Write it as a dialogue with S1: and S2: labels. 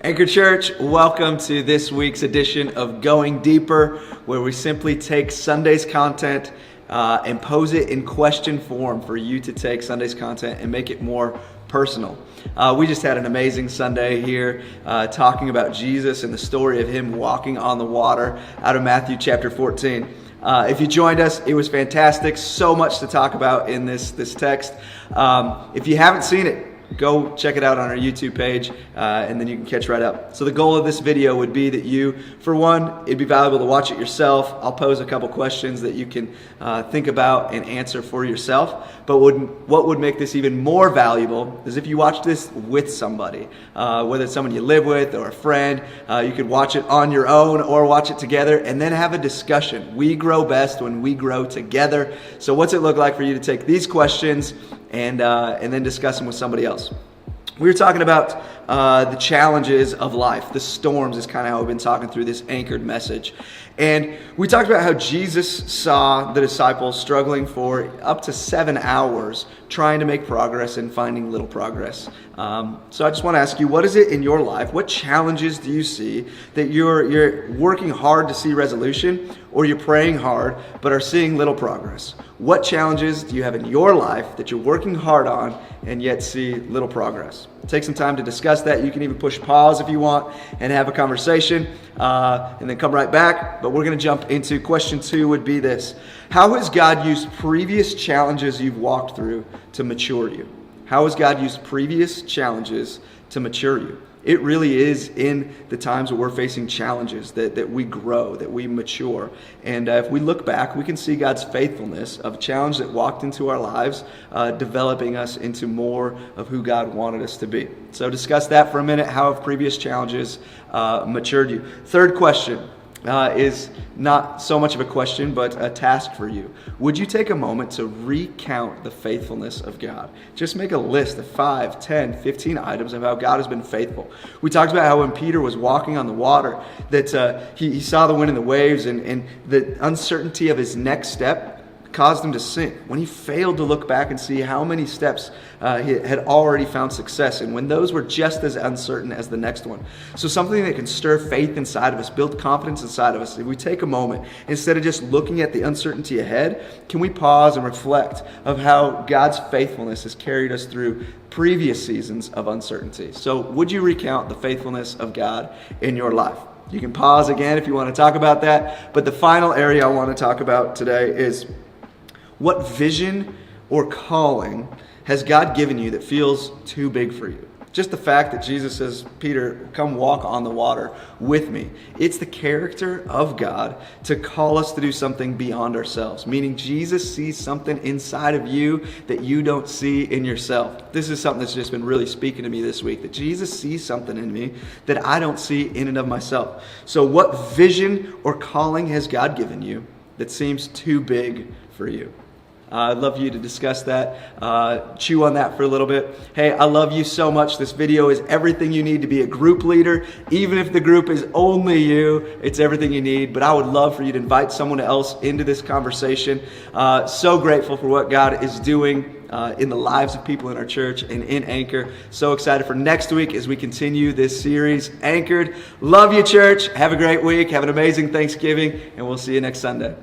S1: Anchor Church, welcome to this week's edition of Going Deeper, where we simply take Sunday's content and pose it in question form for you to take Sunday's content and make it more personal. We just had an amazing Sunday here talking about Jesus and the story of him walking on the water out of Matthew chapter 14. If you joined us, it was fantastic. So much to talk about in this text. If you haven't seen it, go check it out on our YouTube page, and then you can catch right up. So the goal of this video would be that you, for one, it'd be valuable to watch it yourself. I'll pose a couple questions that you can think about and answer for yourself. But what would make this even more valuable is if you watch this with somebody, whether it's someone you live with or a friend. You could watch it on your own or watch it together and then have a discussion. We grow best when we grow together. So what's it look like for you to take these questions and then discuss them with somebody else? We were talking about the challenges of life. The storms is kind of how we've been talking through this anchored message. And we talked about how Jesus saw the disciples struggling for up to 7 hours trying to make progress and finding little progress. So I just want to ask you, what is it in your life? What challenges do you see that you're working hard to see resolution, or you're praying hard but are seeing little progress? What challenges do you have in your life that you're working hard on and yet see little progress? Take some time to discuss that. You can even push pause if you want and have a conversation and then come right back. But we're going to jump into question 2 would be this. How has God used previous challenges you've walked through to mature you? How has God used previous challenges to mature you? It really is in the times where we're facing challenges that we grow, that we mature. And if we look back, we can see God's faithfulness of a challenge that walked into our lives, developing us into more of who God wanted us to be. So discuss that for a minute. How have previous challenges matured you? Third question is not so much of a question, but a task for you. Would you take a moment to recount the faithfulness of God? Just make a list of 5, 10, 15 items of how God has been faithful. We talked about how when Peter was walking on the water, that he saw the wind and the waves, and the uncertainty of his next step caused him to sink. When he failed to look back and see how many steps he had already found success in, when those were just as uncertain as the next one. So something that can stir faith inside of us, build confidence inside of us. If we take a moment, instead of just looking at the uncertainty ahead, can we pause and reflect of how God's faithfulness has carried us through previous seasons of uncertainty? So would you recount the faithfulness of God in your life? You can pause again if you want to talk about that. But the final area I want to talk about today is, what vision or calling has God given you that feels too big for you? Just the fact that Jesus says, Peter, come walk on the water with me. It's the character of God to call us to do something beyond ourselves, meaning Jesus sees something inside of you that you don't see in yourself. This is something that's just been really speaking to me this week, that Jesus sees something in me that I don't see in and of myself. So what vision or calling has God given you that seems too big for you? I'd love you to discuss that, chew on that for a little bit. Hey, I love you so much. This video is everything you need to be a group leader. Even if the group is only you, it's everything you need. But I would love for you to invite someone else into this conversation. So grateful for what God is doing in the lives of people in our church and in Anchor. So excited for next week as we continue this series, Anchored. Love you, church. Have a great week. Have an amazing Thanksgiving, and we'll see you next Sunday.